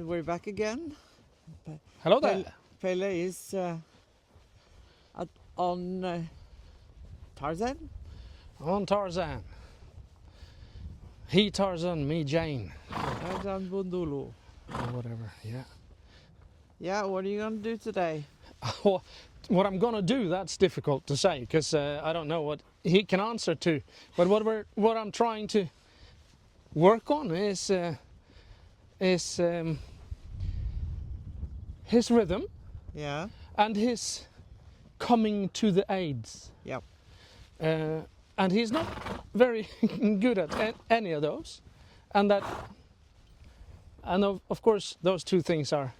And we're back again. Hello there. Pelle is on Tarzan. On Tarzan. He Tarzan, me Jane. Tarzan Bundulu. Or whatever, yeah. Yeah, what are you going to do today? What I'm going to do, that's difficult to say, because I don't know what he can answer to. But what I'm trying to work on is his rhythm. Yeah. And his coming to the aids. Yep. And he's not very good at any of those. And of course those two things are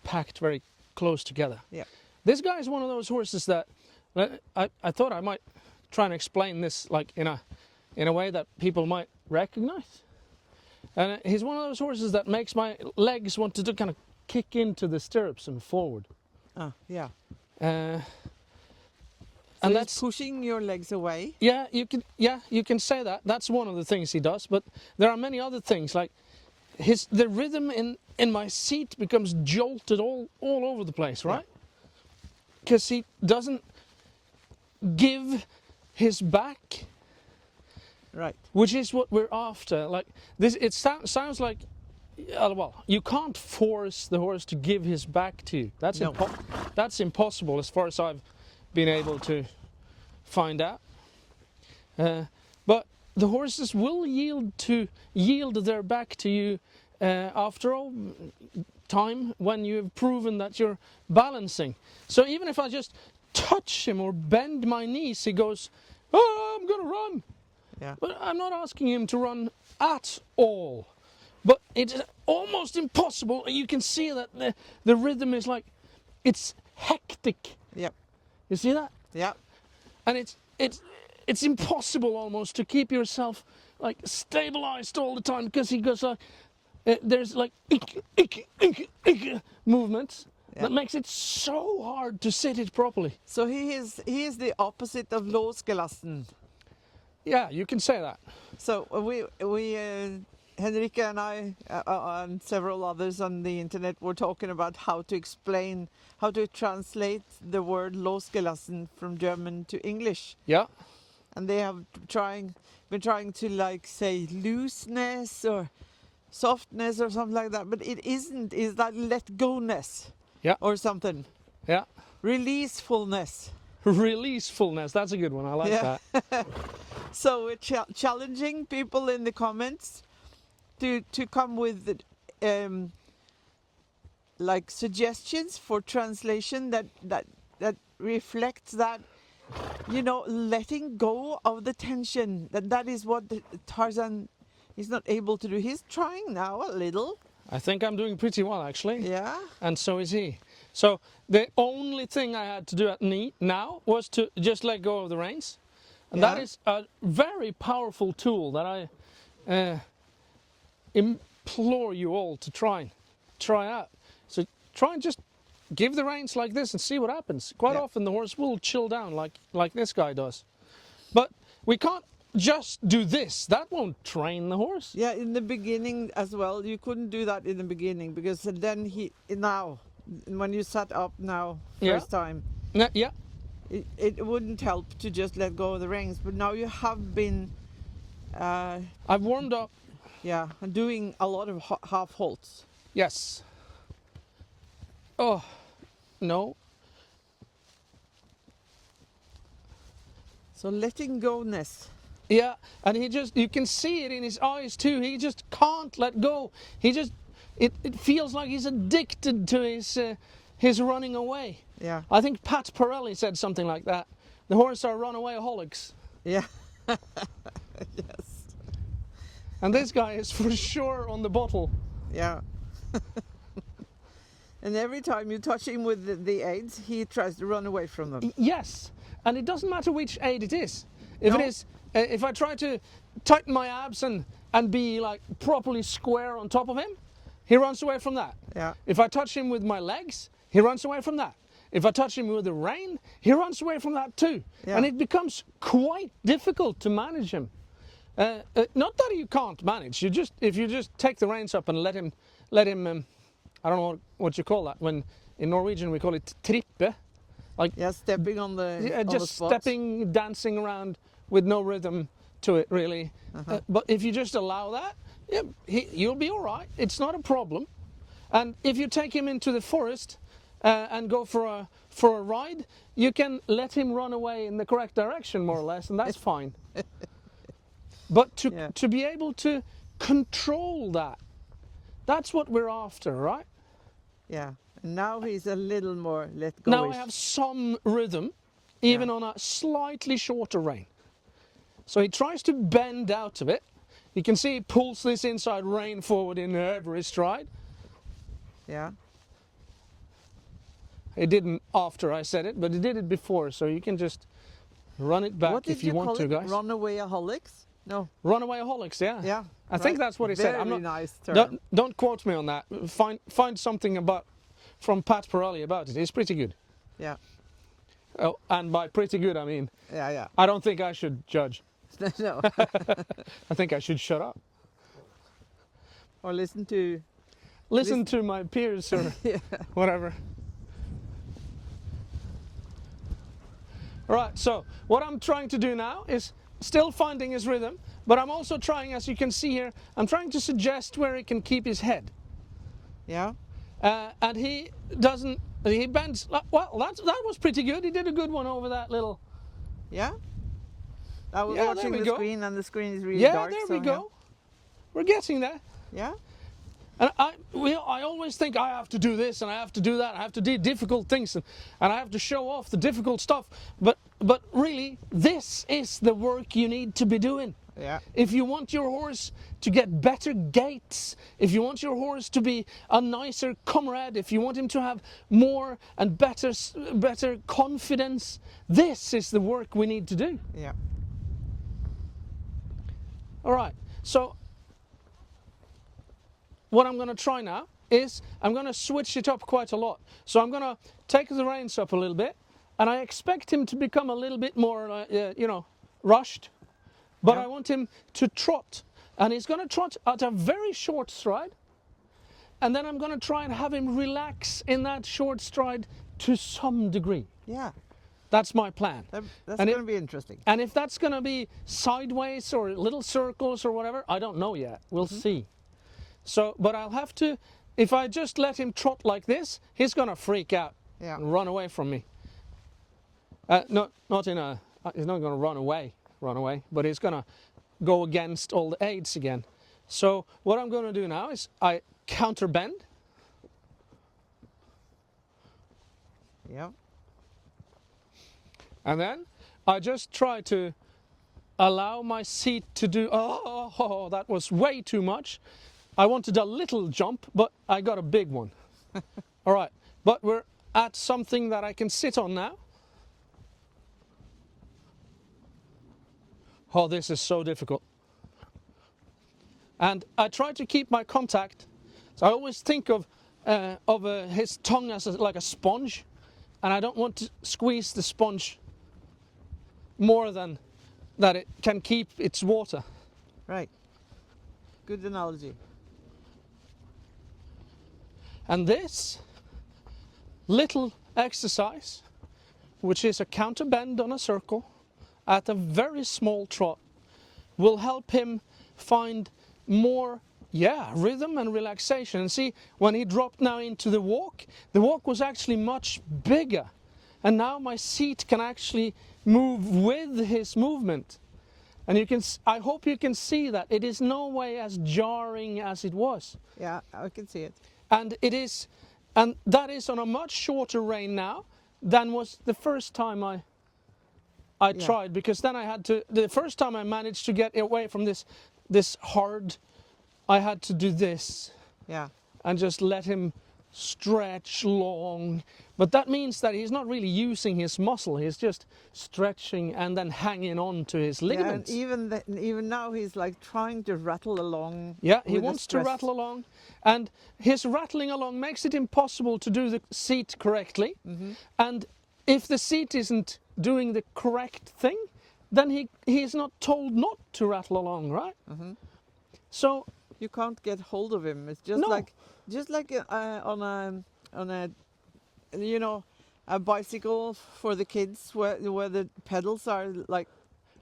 packed very close together. Yeah. This guy is one of those horses that I thought I might try and explain this like in a way that people might recognize. And he's one of those horses that makes my legs want to kind of kick into the stirrups and forward. Yeah. So and that's pushing your legs away. Yeah, you can say that. That's one of the things he does. But there are many other things, like the rhythm in my seat becomes jolted all over the place, right? Because he doesn't give his back, right? Which is what we're after. Like this, it sounds like, well, you can't force the horse to give his back to you. That's that's impossible, as far as I've been able to find out. But the horses will yield their back to you after all time, when you've proven that you're balancing. So even if I just touch him or bend my knees, he goes, "Oh, I'm gonna run." Yeah. But I'm not asking him to run at all. But it's almost impossible. You can see that the rhythm is like, it's hectic. Yep. You see that? Yeah. And it's impossible almost to keep yourself like stabilized all the time, because he goes like, there's like movements that makes it so hard to sit it properly. So he is the opposite of låsgelassen. Yeah, you can say that. So we Henrika and I and several others on the internet were talking about how to translate the word låsgelassen from German to English. Yeah. And they have been trying to like say looseness or softness or something like that, but it isn't. It's like let-go-ness. Yeah. Or something. Yeah. Releasefulness. Releasefulness, that's a good one. I like that. So we're challenging people in the comments to come with like suggestions for translation that reflects that, you know, letting go of the tension. That is what Tarzan is not able to do. He's trying now a little. I think I'm doing pretty well, actually. Yeah. And so is he. So the only thing I had to do at knee now was to just let go of the reins. And that is a very powerful tool that I implore you all to try out. So try and just give the reins like this and see what happens. Quite often the horse will chill down like this guy does. But we can't just do this. That won't train the horse. Yeah, in the beginning as well. You couldn't do that in the beginning, because then when you sat up now first time, yeah, it wouldn't help to just let go of the reins. But now you have been I've warmed up. Yeah, and doing a lot of half halts. Yes. Oh, no. So letting-go-ness. Yeah, and you can see it in his eyes too. He just can't let go. It feels like he's addicted to his running away. Yeah. I think Pat Pirelli said something like that. The horses are runaway-aholics. Yeah. Yes. And this guy is for sure on the bottle. Yeah. And every time you touch him with the aids, he tries to run away from them. Yes, and it doesn't matter which aid it is. If I try to tighten my abs and be like properly square on top of him, he runs away from that. Yeah. If I touch him with my legs, he runs away from that. If I touch him with the rein, he runs away from that too. Yeah. And it becomes quite difficult to manage him. Not that you can't manage. If you just take the reins up and let him I don't know what you call that. When in Norwegian we call it trippe, like stepping on the just spot. stepping, dancing around with no rhythm to it really. But if you just allow that, yeah, you'll be all right. It's not a problem. And if you take him into the forest and go for a ride, you can let him run away in the correct direction, more or less, and that's fine. But to be able to control that, that's what we're after, right? Yeah. And now he's a little more let go. Now I have some rhythm, even on a slightly shorter rein. So he tries to bend out of it. You can see he pulls this inside rein forward in every stride. Yeah. He didn't after I said it, but he did it before, so you can just run it back if you want to, guys. Runaway-aholics? No. Runaway-aholics, yeah. Yeah. I think that's what he said. Very nice term. Don't quote me on that. Find something from Pat Pirelli about it. It's pretty good. Yeah. Oh, and by pretty good, I mean... Yeah. I don't think I should judge. No. I think I should shut up. Or listen to my peers or whatever. All right, so what I'm trying to do now is still finding his rhythm, but I'm also trying, as you can see here, I'm trying to suggest where he can keep his head. Yeah. And he bends, well, that was pretty good. He did a good one over that little... Yeah? I was watching the screen, and the screen is really dark. Yeah, there we go. We're getting there. Yeah? And I always think I have to do this and I have to do that. I have to do difficult things and I have to show off the difficult stuff. But really, this is the work you need to be doing. Yeah. If you want your horse to get better gaits, if you want your horse to be a nicer comrade, if you want him to have more and better confidence, this is the work we need to do. Yeah. All right. So what I'm going to try now is I'm going to switch it up quite a lot. So I'm going to take the reins up a little bit, and I expect him to become a little bit more, rushed. But I want him to trot, and he's going to trot at a very short stride, and then I'm going to try and have him relax in that short stride to some degree. Yeah. That's my plan. That's going to be interesting. And if that's going to be sideways or little circles or whatever, I don't know yet. We'll see. So, but I'll have to, if I just let him trot like this, he's going to freak out and run away from me. He's not going to run away, but he's going to go against all the aids again. So what I'm going to do now is I counter bend. Yeah. And then I just try to allow my seat to do, that was way too much. I wanted a little jump, but I got a big one. All right, but we're at something that I can sit on now. Oh, this is so difficult. And I try to keep my contact. So I always think of his tongue as like a sponge, and I don't want to squeeze the sponge more than that it can keep its water. Right. Good analogy. And this little exercise, which is a counter bend on a circle at a very small trot, will help him find more rhythm and relaxation. And see, when he dropped now into the walk was actually much bigger. And now my seat can actually move with his movement. And I hope you can see that it is no way as jarring as it was. Yeah, I can see it. And that is on a much shorter rein now than was the first time I tried, because then the first time I managed to get away from this hard, I had to do this. Yeah. And just let him stretch long. But that means that he's not really using his muscle, he's just stretching and then hanging on to his ligaments. Yeah, and even now he's like trying to rattle along. Yeah, he wants to rattle along, and his rattling along makes it impossible to do the seat correctly. And if the seat isn't doing the correct thing, then he is not told not to rattle along, right? So You can't get hold of him. It's just No. like on a you know, a bicycle for the kids where the pedals are like,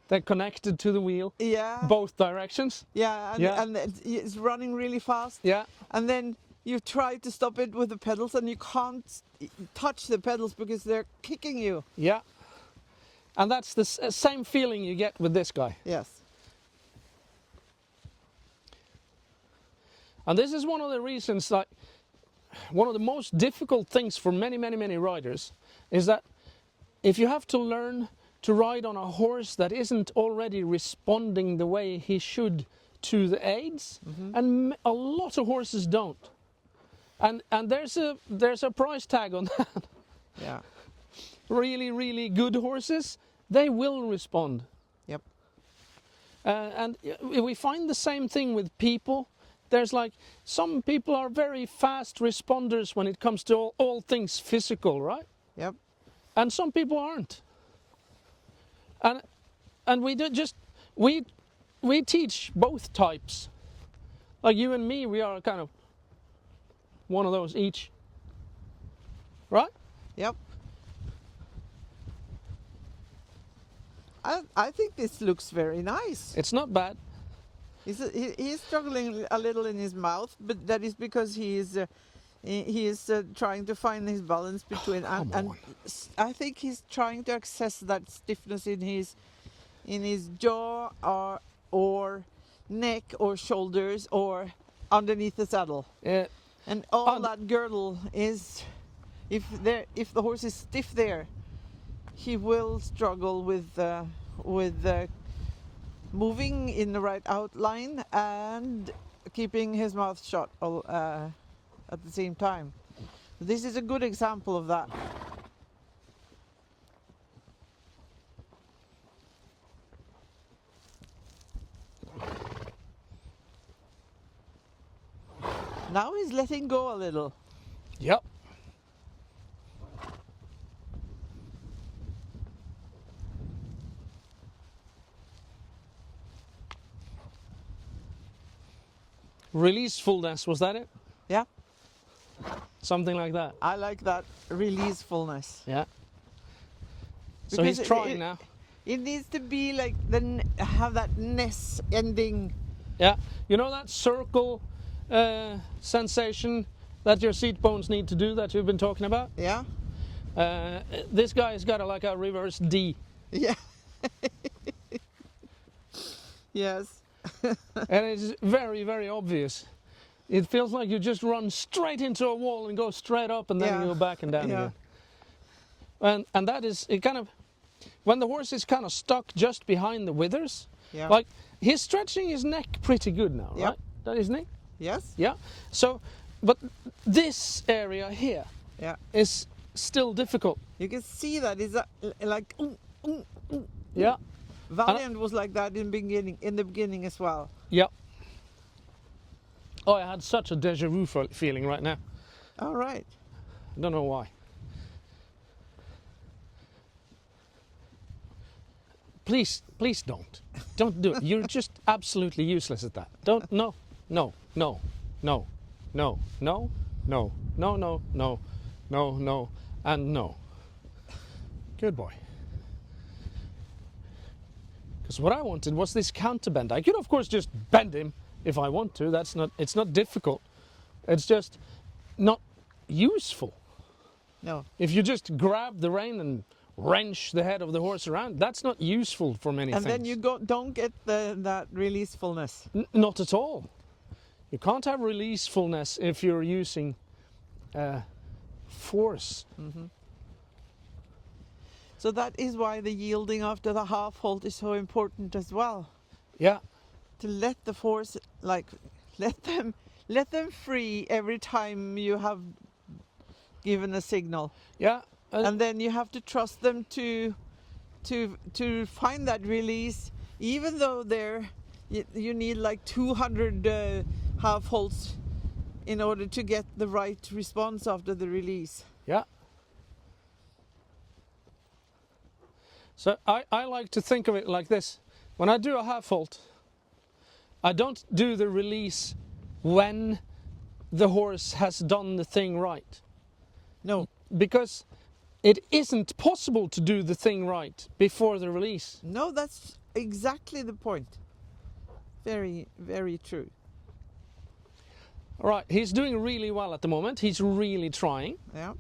They're connected to the wheel, yeah, both directions. yeah, Yeah. and it's running really fast. Yeah. And then you try to stop it with the pedals, and you can't touch the pedals because they're kicking you. Yeah. And that's the same feeling you get with this guy. Yes. And this is one of the reasons, like, one of the most difficult things for many, many, many riders is that if you have to learn to ride on a horse that isn't already responding the way he should to the aids, and a lot of horses don't. And there's a price tag on that. Yeah. Really, really good horses, they will respond. Yep. And we find the same thing with people. There's like, some people are very fast responders when it comes to all things physical, right? Yep. And some people aren't. And we do just, we teach both types. Like you and me, we are kind of one of those each. Right? Yep. I think this looks very nice. It's not bad. He's struggling a little in his mouth, but that is because he is trying to find his balance between and I think he's trying to access that stiffness in his jaw or neck or shoulders or underneath the saddle. Yeah. And all that girdle is, if the horse is stiff there, he will struggle with moving in the right outline and keeping his mouth shut at the same time. This is a good example of that. Now he's letting go a little. Yep. Releasefulness, was that it? Yeah, Something like that. I like that, releasefulness. Yeah. So he's trying now. It needs to be like have that ness ending. Yeah. You know that circle sensation that your seat bones need to do that you've been talking about? Yeah. This guy's got like a reverse D. Yeah. Yes. And it's very, very obvious. It feels like you just run straight into a wall and go straight up and then you go back and down again. And that is, it kind of, when the horse is kind of stuck just behind the withers, like he's stretching his neck pretty good now, right? That isn't he? Yes. Yeah. So, but this area here is still difficult. You can see that it's like. Yeah. Valiant was like that in the beginning as well. Yep. Oh, I had such a deja vu feeling right now. All right. I don't know why. Please don't. Don't do it. You're just absolutely useless at that. Don't, no, no, no, no, no, no, no, no, no, no, no, no, and no. Good boy. Because what I wanted was this counterbend. I could of course just bend him if I want to. It's not difficult. It's just not useful. No. If you just grab the rein and wrench the head of the horse around, that's not useful for many things. And then you don't get that releasefulness. Not at all. You can't have releasefulness if you're using force. Mm-hmm. So that is why the yielding after the half halt is so important as well. Yeah. To let the force, like, let them free every time you have given a signal. Yeah. And then you have to trust them to find that release, even though you need like 200 half halts in order to get the right response after the release. Yeah. So I like to think of it like this. When I do a half halt, I don't do the release when the horse has done the thing right. No. Because it isn't possible to do the thing right before the release. No, that's exactly the point. Very, very true. All right, he's doing really well at the moment. He's really trying. Yeah.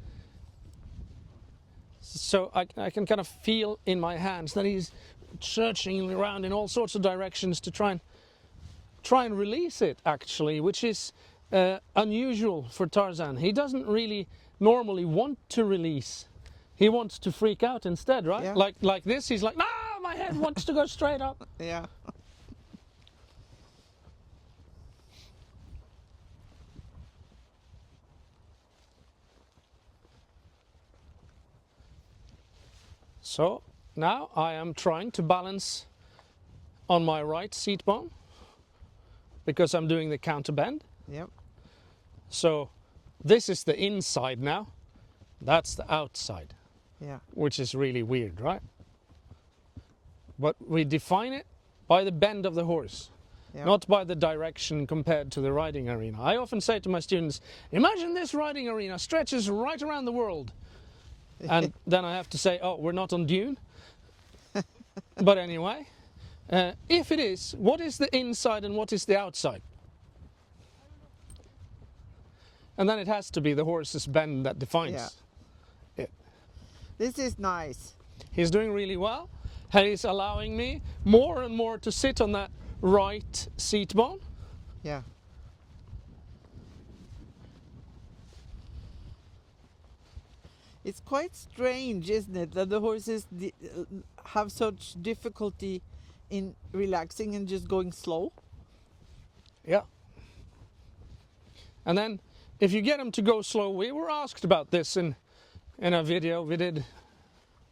So I can kind of feel in my hands that he's searching around in all sorts of directions to try and release it, actually, which is unusual for Tarzan. He doesn't really normally want to release. He wants to freak out instead, right? Yeah. Like this, he's like, no, my head wants to go straight up. Yeah. So now I am trying to balance on my right seat bone because I'm doing the counter bend. Yep. So this is the inside now. That's the outside, Yeah. which is really weird, right? But we define it by the bend of the horse, Yep. not by the direction compared to the riding arena. I often say to my students, imagine this riding arena stretches right around the world. And then I have to say, oh, we're not on Dune. But anyway, if it is, what is the inside and what is the outside? And then it has to be the horse's bend that defines it. This is nice. He's doing really well. And he's allowing me more and more to sit on that right seat bone. Yeah. It's quite strange, isn't it, that the horses have such difficulty in relaxing and just going slow? Yeah. And then if you get them to go slow, we were asked about this in a video we did,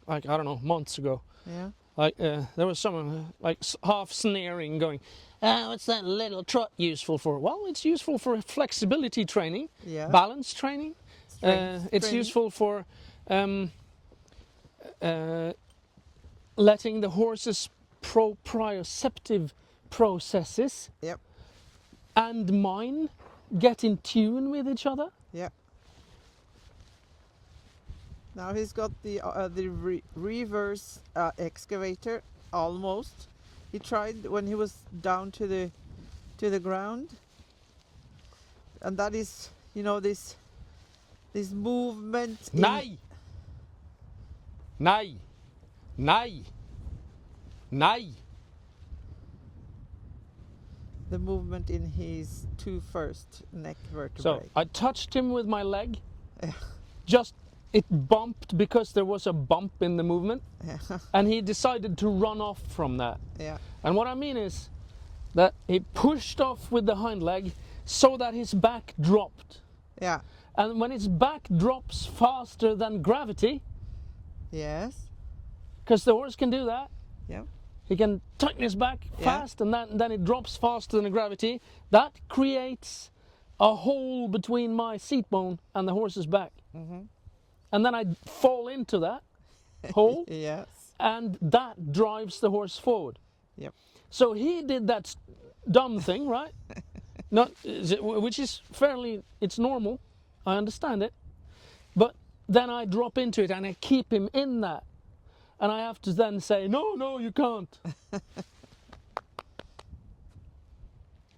like, I don't know, months ago. Yeah. Like there was someone like half sneering, going, what's that little trot useful for? Well, it's useful for flexibility training, Yeah. balance training. Strength It's training. useful for letting the horse's proprioceptive processes Yep. and mine get in tune with each other. Yeah. Now he's got the reverse excavator almost. He tried when he was down to the ground, and that is, you know, this movement. Nej! Nej! Nej! Nej! The movement in his two first neck vertebrae. So I touched him with my leg. Yeah. Just it bumped because there was a bump in the movement, Yeah. and he decided to run off from that. Yeah. And what I mean is that he pushed off with the hind leg so that his back dropped. Yeah. And when his back drops faster than gravity, Yes. because the horse can do that, Yeah. he can tighten his back Yeah. fast, and then it drops faster than the gravity. That creates a hole between my seat bone and the horse's back. Mm-hmm. And then I fall into that hole, Yes. and that drives the horse forward. Yep. So he did that dumb thing, right? Which is fairly, it's normal. I understand it. But then I drop into it and I keep him in that. And I have to then say, no, you can't.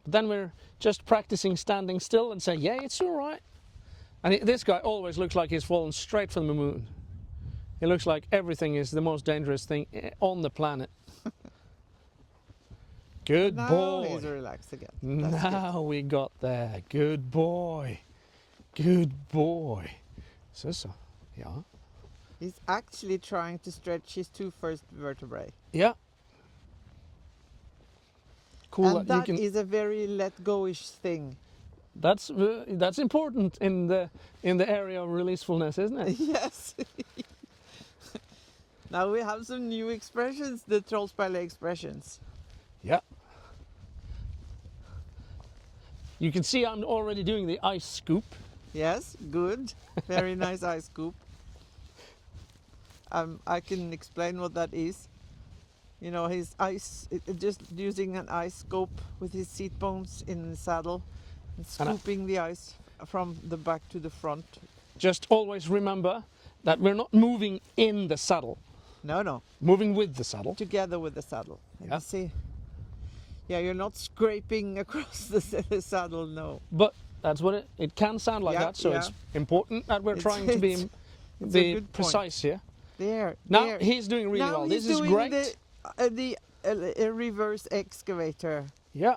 Then we're just practicing standing still and saying, yeah, it's all right. And this guy always looks like he's fallen straight from the moon. He looks like everything is the most dangerous thing on the planet. Good Now boy. he's relaxed again. That's good. Now we got there. Good boy. Good boy. So, yeah. He's actually trying to stretch his two first vertebrae. Yeah. Cool. And that is a very let-go-ish thing. That's important in the area of releasefulness, isn't it? Yes. Now we have some new expressions, the Trollspelle expressions. Yeah. You can see I'm already doing the ice scoop. Yes, good. Very nice ice scoop. I can explain what that is. You know, his just using an ice scope with his seat bones in the saddle Scooping the ice from the back to the front. Just always remember that we're not moving in the saddle, No. moving with the saddle. Together with the saddle. Let Yeah. me see. Yeah, you're not scraping across the saddle, no. But that's what it can sound like Yeah, that, so yeah. it's important that we're trying to be, it's a be good point. precise here. There. Now there. he's doing really Now well. he's This is doing great. the reverse excavator. Yeah,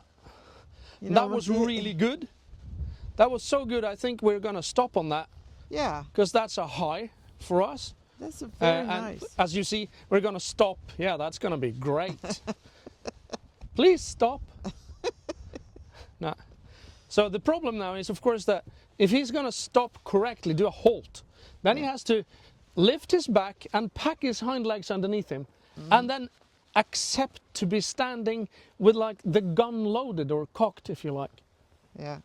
You that know, was really good. That was so good, I think we're going to stop on that, Yeah, because that's a high for us. that's a very And nice. as you see, we're going to stop. Yeah, that's going to be great. Please stop. No. So the problem now is, of course, that if he's going to stop correctly, do a halt, then he has to lift his back and pack his hind legs underneath him, and then accept to be standing with like the gun loaded or cocked, if you like. Yeah.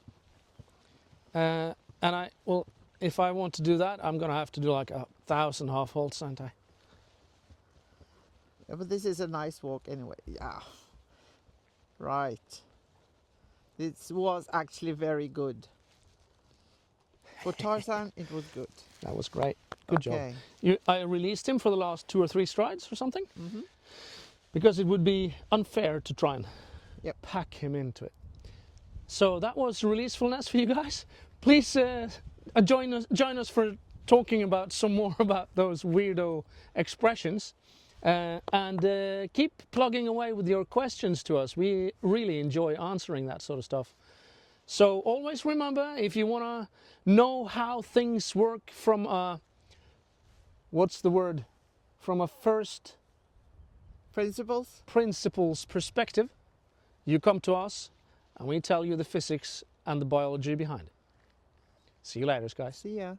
And if I want to do that, I'm going to have to do like 1,000 half halts, aren't I? Yeah, but this is a nice walk anyway. Yeah. Right. This was actually very good. For Tarzan, it was good. That was great. Good job. Okay. I released him for the last 2 or 3 strides or something, Mm-hmm. because it would be unfair to try and Yep. pack him into it. So that was Releasefulness for you guys. Please join us for talking about some more about those weirdo expressions, and keep plugging away with your questions to us. We really enjoy answering that sort of stuff. So always remember, if you want to know how things work from a, what's the word, from a first principles perspective, you come to us and we tell you the physics and the biology behind it. See you later, guys. See ya.